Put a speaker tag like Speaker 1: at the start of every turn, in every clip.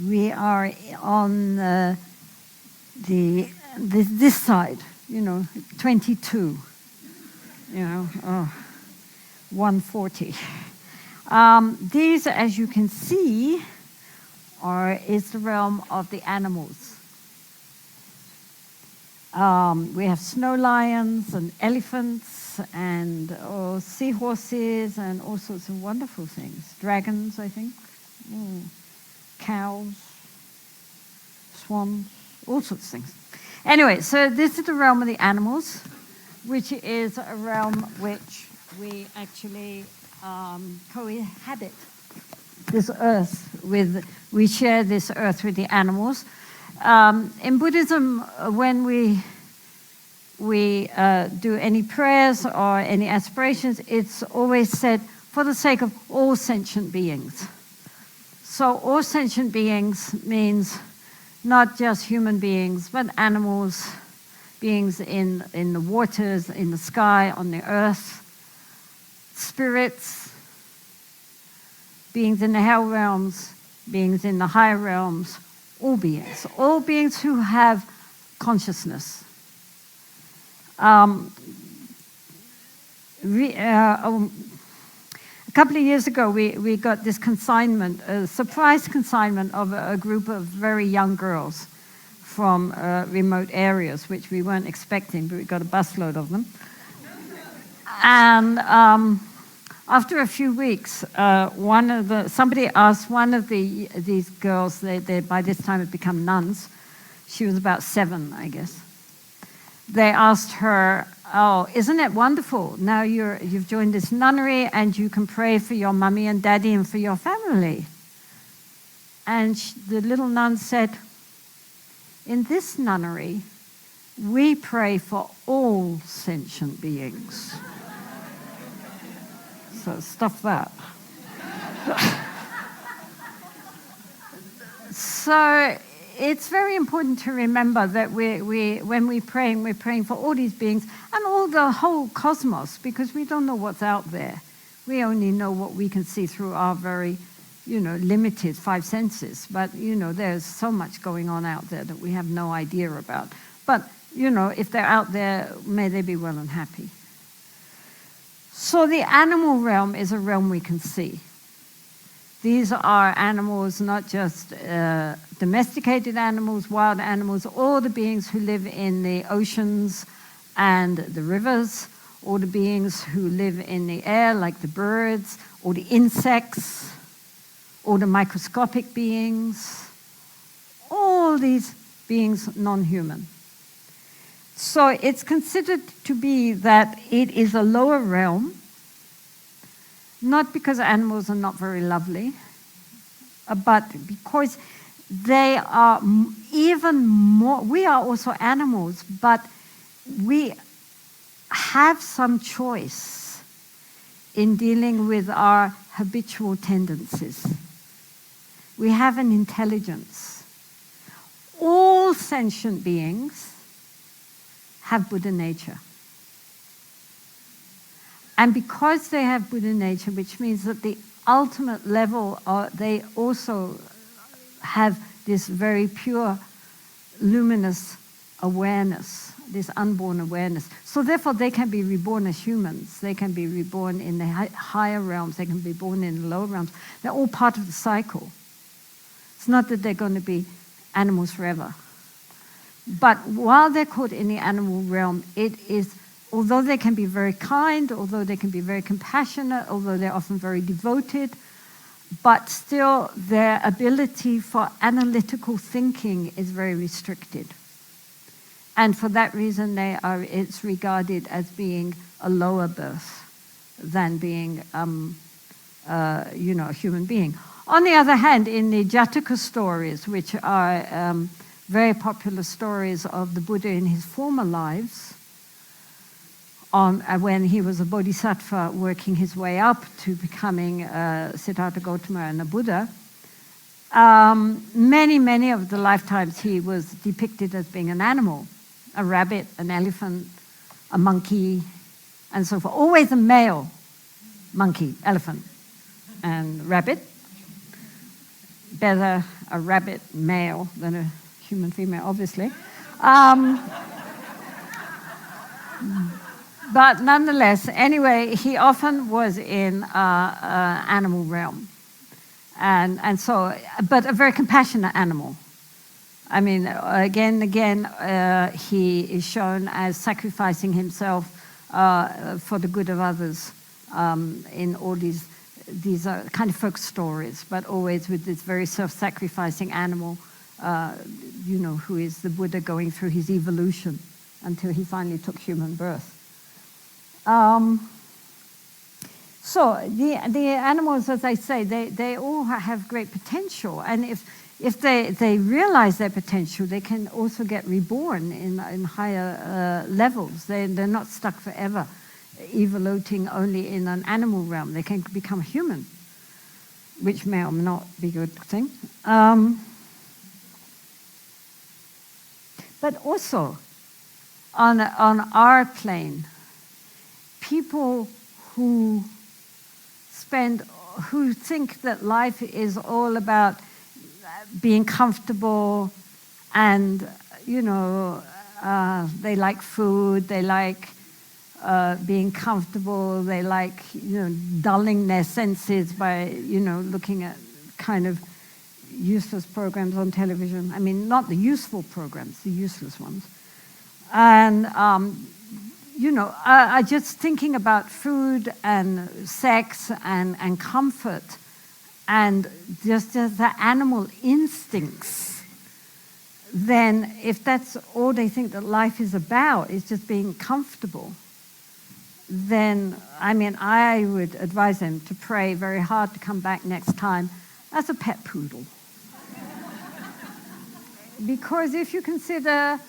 Speaker 1: we are on this side, 22, 140. These, as you can see, is the realm of the animals. We have snow lions and elephants and seahorses and all sorts of wonderful things. Dragons, I think. Cows, swans, all sorts of things. Anyway, so this is the realm of the animals, which is a realm which we actually cohabit this earth with. We share this earth with the animals. In Buddhism, when we do any prayers or any aspirations, it's always said for the sake of all sentient beings. So all sentient beings means not just human beings, but animals, beings in the waters, in the sky, on the earth, spirits, beings in the hell realms, beings in the higher realms, all beings who have consciousness. A couple of years ago, we got this consignment, a surprise consignment of a group of very young girls from remote areas, which we weren't expecting, but we got a busload of them. And after a few weeks, somebody asked one of these girls, they by this time had become nuns. She was about 7, I guess. They asked her, "Oh, isn't it wonderful? Now you've joined this nunnery and you can pray for your mummy and daddy and for your family." And the little nun said, "In this nunnery, we pray for all sentient beings." So stuff that. So it's very important to remember that when we're praying for all these beings and all the whole cosmos, because we don't know what's out there. We only know what we can see through our very, limited 5 senses. But, there's so much going on out there that we have no idea about. But, if they're out there, may they be well and happy. So the animal realm is a realm we can see. These are animals, not just domesticated animals, wild animals, all the beings who live in the oceans and the rivers, all the beings who live in the air, like the birds, all the insects, all the microscopic beings, all these beings non-human. So it's considered to be that it is a lower realm, not because animals are not very lovely, but because they are even more, we are also animals, but we have some choice in dealing with our habitual tendencies. We have an intelligence. All sentient beings have Buddha nature. And because they have Buddha nature, which means that the ultimate level, they also have this very pure, luminous awareness, this unborn awareness. So therefore, they can be reborn as humans. They can be reborn in the higher realms. They can be born in the lower realms. They're all part of the cycle. It's not that they're going to be animals forever. But while they're caught in the animal realm, it is, although they can be very kind, although they can be very compassionate, although they're often very devoted, but still their ability for analytical thinking is very restricted. And for that reason, it's regarded as being a lower birth than being, a human being. On the other hand, in the Jataka stories, which are very popular stories of the Buddha in his former lives, when he was a bodhisattva working his way up to becoming Siddhartha Gautama and a Buddha, many of the lifetimes he was depicted as being an animal, a rabbit, an elephant, a monkey, and so forth. Always a male monkey, elephant, and rabbit. Better a rabbit male than a human female, obviously. But nonetheless, anyway, he often was in animal realm. And so, but a very compassionate animal. I mean, again and again, he is shown as sacrificing himself for the good of others in all these are kind of folk stories, but always with this very self-sacrificing animal, who is the Buddha going through his evolution until he finally took human birth. So the animals, as I say, they all have great potential, and if they realize their potential, they can also get reborn in higher levels. They're not stuck forever, evoluting only in an animal realm. They can become human, which may or may not be a good thing. But also, on our plane, people who think that life is all about being comfortable and, they like food, they like being comfortable, they like, dulling their senses by, looking at kind of useless programs on television. I mean, not the useful programs, the useless ones. And, just thinking about food and sex and comfort and just the animal instincts, then if that's all they think that life is about, is just being comfortable, then, I would advise them to pray very hard to come back next time as a pet poodle. Because if you consider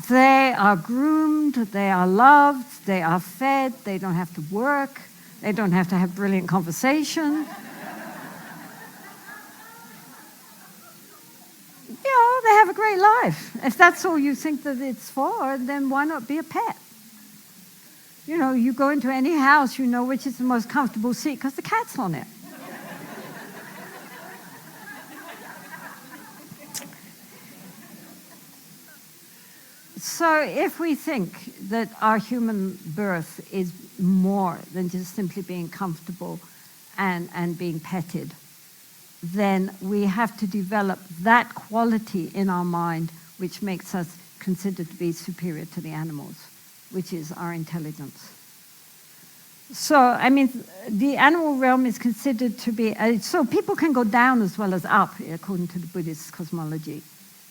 Speaker 1: they are groomed, they are loved, they are fed, they don't have to work, they don't have to have brilliant conversation. They have a great life. If that's all you think that it's for, then why not be a pet? You go into any house, you know which is the most comfortable seat because the cat's on it. So if we think that our human birth is more than just simply being comfortable and being petted, then we have to develop that quality in our mind which makes us considered to be superior to the animals, which is our intelligence. So, the animal realm is considered to be, so people can go down as well as up, according to the Buddhist cosmology.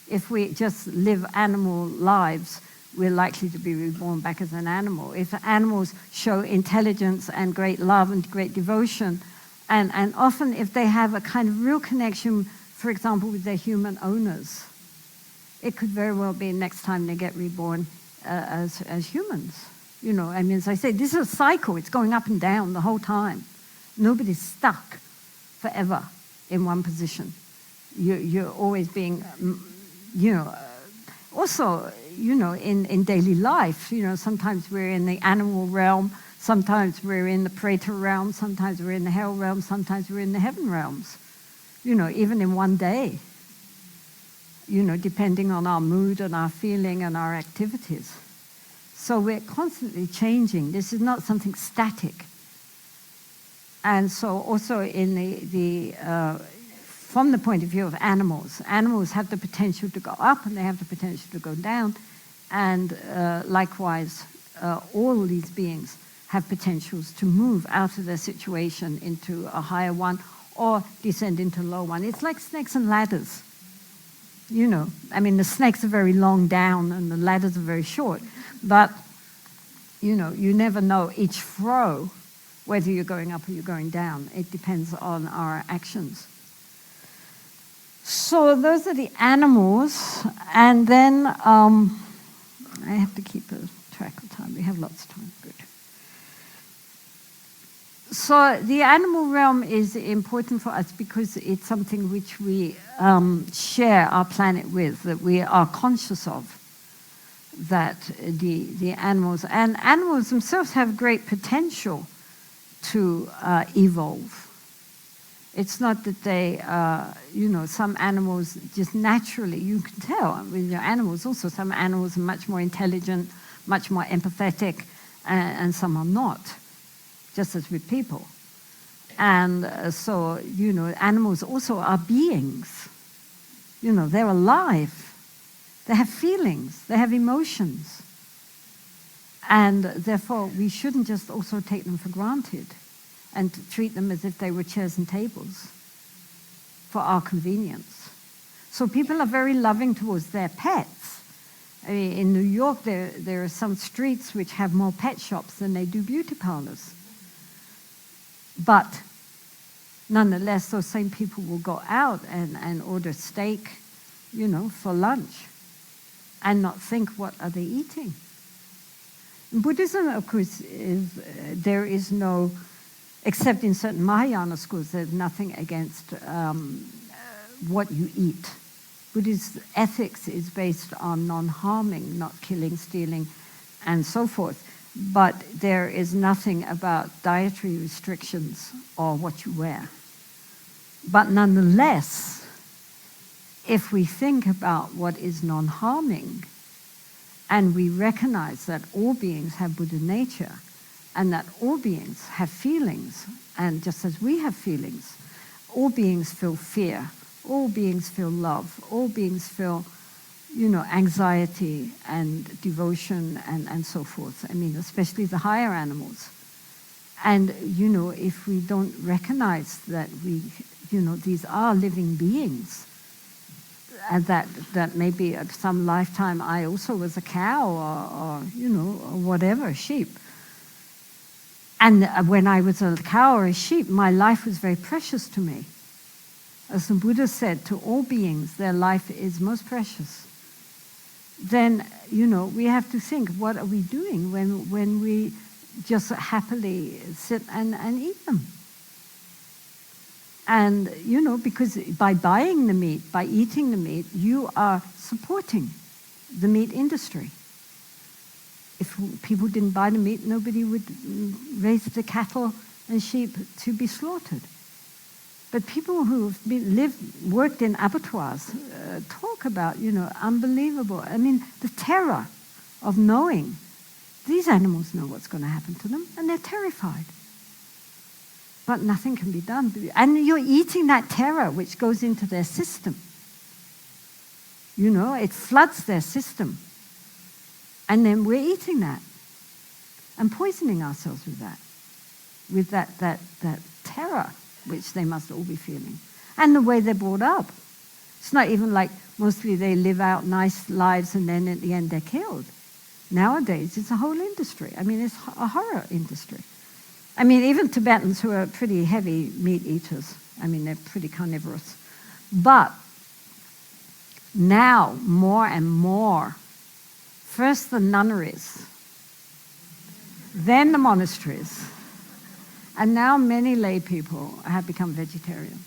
Speaker 1: If we just live animal lives, we're likely to be reborn back as an animal. If animals show intelligence and great love and great devotion, and often if they have a kind of real connection, for example, with their human owners, it could very well be next time they get reborn as humans. As I say, this is a cycle. It's going up and down the whole time. Nobody's stuck forever in one position. You're always being, also, in daily life, sometimes we're in the animal realm, sometimes we're in the Preta realm, sometimes we're in the hell realm, sometimes we're in the heaven realms, even in one day, depending on our mood and our feeling and our activities. So we're constantly changing. This is not something static. And so also in from the point of view of animals have the potential to go up and they have the potential to go down. And likewise, all these beings have potentials to move out of their situation into a higher one or descend into a low one. It's like snakes and ladders. The snakes are very long down and the ladders are very short. But, you never know each throw whether you're going up or you're going down. It depends on our actions. So those are the animals. And then I have to keep a track of time. We have lots of time. Good. So the animal realm is important for us because it's something which we share our planet with, that we are conscious of, that the animals, and animals themselves have great potential to evolve. It's not that they, some animals just naturally, you can tell with your animals also, some animals are much more intelligent, much more empathetic, and some are not, just as with people. And so, animals also are beings. They're alive. They have feelings. They have emotions. And therefore, we shouldn't just also take them for granted and treat them as if they were chairs and tables for our convenience. So people are very loving towards their pets. I mean, in New York, there are some streets which have more pet shops than they do beauty parlors. But nonetheless, those same people will go out and order steak, for lunch and not think, what are they eating? In Buddhism, of course, there is no, except in certain Mahayana schools, there's nothing against what you eat. Buddhist ethics is based on non-harming, not killing, stealing, and so forth. But there is nothing about dietary restrictions or what you wear. But nonetheless, if we think about what is non-harming, and we recognize that all beings have Buddha nature, and that all beings have feelings, and just as we have feelings, all beings feel fear, all beings feel love, all beings feel, anxiety and devotion and so forth. I mean, especially the higher animals. And, if we don't recognize that these are living beings, and that maybe at some lifetime I also was a cow or whatever, sheep. And when I was a cow or a sheep, my life was very precious to me. As the Buddha said, to all beings, their life is most precious. Then, we have to think, what are we doing when we just happily sit and eat them? And, because by buying the meat, by eating the meat, you are supporting the meat industry. If people didn't buy the meat, nobody would raise the cattle and sheep to be slaughtered. But people who have worked in abattoirs talk about, unbelievable. I mean, the terror of knowing these animals know what's going to happen to them, and they're terrified. But nothing can be done. And you're eating that terror which goes into their system. It floods their system. And then we're eating that and poisoning ourselves with that terror which they must all be feeling. And the way they're brought up. It's not even like mostly they live out nice lives and then at the end they're killed. Nowadays, it's a whole industry. I mean, it's a horror industry. I mean, even Tibetans who are pretty heavy meat eaters, I mean, they're pretty carnivorous. But now, more and more, first the nunneries, then the monasteries, and now many lay people have become vegetarian.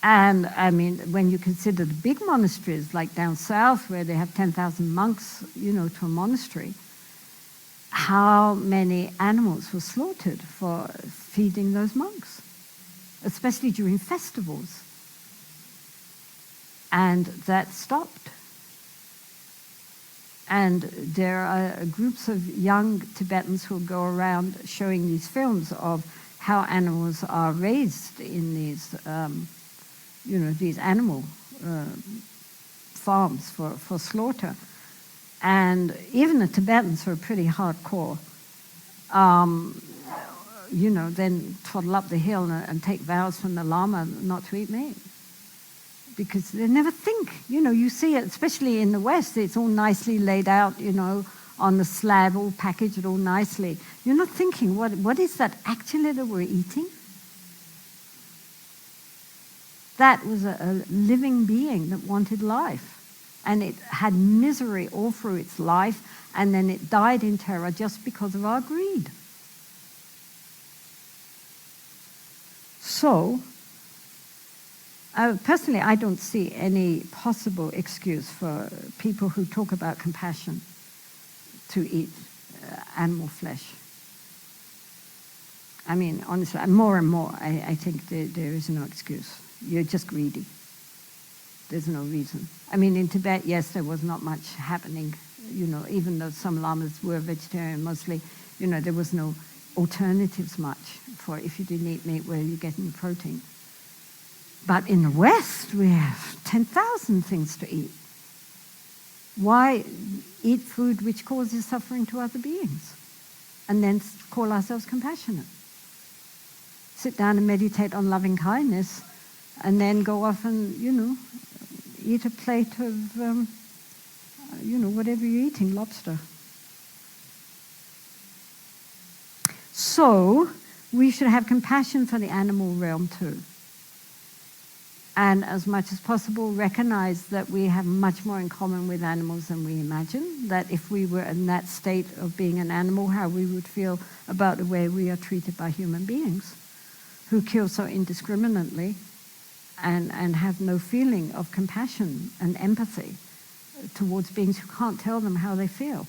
Speaker 1: And I mean, when you consider the big monasteries, like down south where they have 10,000 monks, to a monastery, how many animals were slaughtered for feeding those monks, especially during festivals. And that stopped. And there are groups of young Tibetans who go around showing these films of how animals are raised in these, these animal farms for slaughter. And even the Tibetans who are pretty hardcore, then toddle up the hill and take vows from the Lama not to eat meat. Because they never think, you see it, especially in the West, it's all nicely laid out, on the slab, all packaged all nicely. You're not thinking, what is that actually that we're eating? That was a living being that wanted life. And it had misery all through its life, and then it died in terror just because of our greed. So, personally, I don't see any possible excuse for people who talk about compassion to eat animal flesh. I mean, honestly, more and more, I think there is no excuse. You're just greedy. There's no reason. I mean, in Tibet, yes, there was not much happening, even though some lamas were vegetarian mostly, there was no alternatives much for if you didn't eat meat, where you're getting your protein. But in the West, we have 10,000 things to eat. Why eat food which causes suffering to other beings and then call ourselves compassionate? Sit down and meditate on loving kindness and then go off and, eat a plate of, whatever you're eating, lobster. So we should have compassion for the animal realm too. And as much as possible, recognize that we have much more in common with animals than we imagine. That if we were in that state of being an animal, how we would feel about the way we are treated by human beings, who kill so indiscriminately and have no feeling of compassion and empathy towards beings who can't tell them how they feel.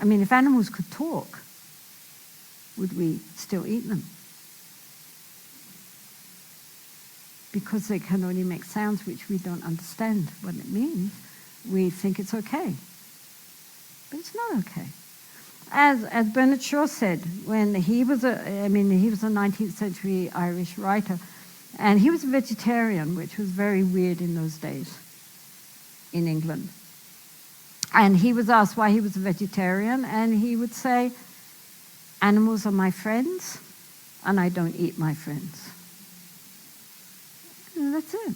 Speaker 1: I mean, if animals could talk, would we still eat them? Because they can only make sounds which we don't understand what it means, we think it's okay. But it's not okay. As Bernard Shaw said, when he was a 19th century Irish writer, and he was a vegetarian, which was very weird in those days in England. And he was asked why he was a vegetarian, and he would say, "Animals are my friends, and I don't eat my friends." And that's it.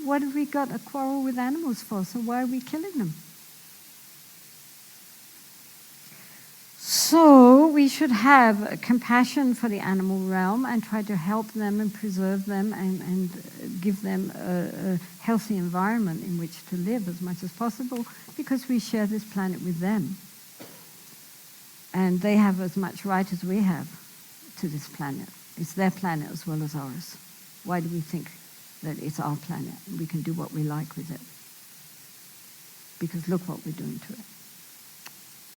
Speaker 1: What have we got a quarrel with animals for? So why are we killing them? So we should have compassion for the animal realm and try to help them and preserve them and give them a healthy environment in which to live as much as possible, because we share this planet with them. And they have as much right as we have to this planet. It's their planet as well as ours. Why do we think that it's our planet and we can do what we like with it? Because look what we're doing to it.